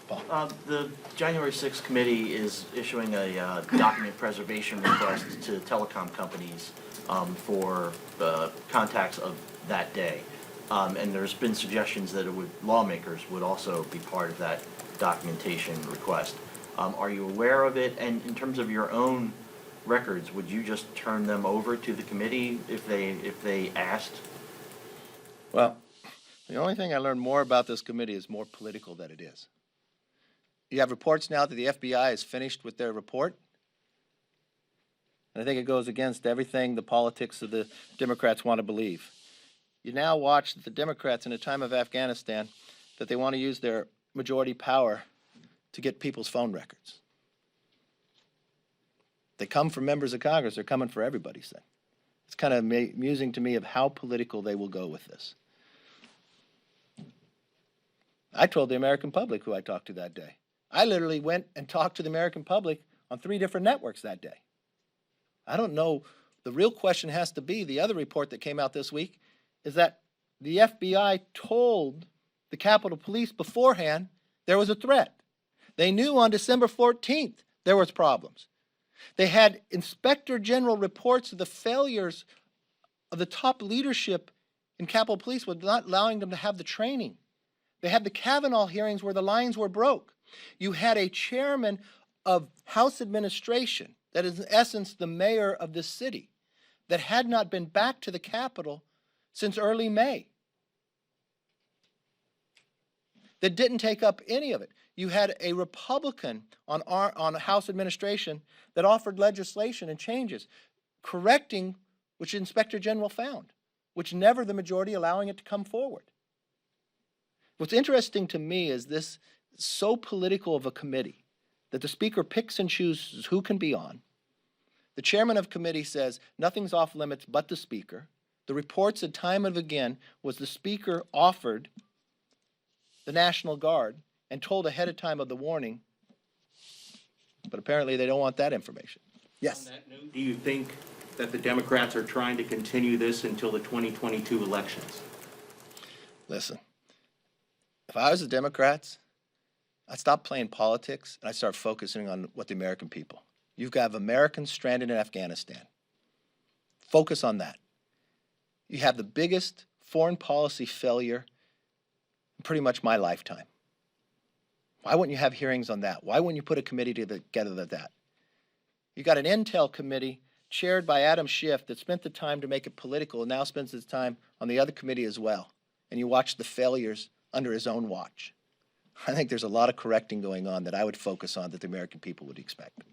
Paul. The January 6th committee is issuing a document preservation request to telecom companies for contacts of that day. And there's been suggestions that lawmakers would also be part of that documentation request. Are you aware of it? And in terms of your own records, would you just turn them over to the committee if they asked? Well, the only thing I learned more about this committee is more political than it is. You have reports now that the FBI is finished with their report. And I think it goes against everything the politics of the Democrats want to believe. You now watch the Democrats in a time of Afghanistan that they want to use their majority power to get people's phone records. They come from members of Congress, they're coming for everybody's thing. It's kind of amusing to me of how political they will go with this. I told the American public who I talked to that day. I literally went and talked to the American public on 3 different networks that day. I don't know. The real question has to be, the other report that came out this week is that the FBI told the Capitol Police beforehand there was a threat. They knew on December 14th there was problems. They had Inspector General reports of the failures of the top leadership in Capitol Police with not allowing them to have the training. They had the Kavanaugh hearings where the lines were broke. You had a chairman of House administration, that is in essence the mayor of this city, that had not been back to the Capitol since early May, that didn't take up any of it. You had a Republican on House administration that offered legislation and changes, correcting which the Inspector General found, which never the majority allowing it to come forward. What's interesting to me is this so political of a committee that the Speaker picks and chooses who can be on. The chairman of committee says nothing's off limits but the Speaker. The reports at time and again was the Speaker offered the National Guard and told ahead of time of the warning, but apparently they don't want that information. Yes? On that note, do you think that the Democrats are trying to continue this until the 2022 elections? Listen, if I was the Democrats, I'd stop playing politics and I'd start focusing on what the American people. You've got Americans stranded in Afghanistan. Focus on that. You have the biggest foreign policy failure in pretty much my lifetime. Why wouldn't you have hearings on that? Why wouldn't you put a committee together of that? You got an intel committee chaired by Adam Schiff that spent the time to make it political and now spends its time on the other committee as well. And you watch the failures under his own watch. I think there's a lot of correcting going on that I would focus on that the American people would expect.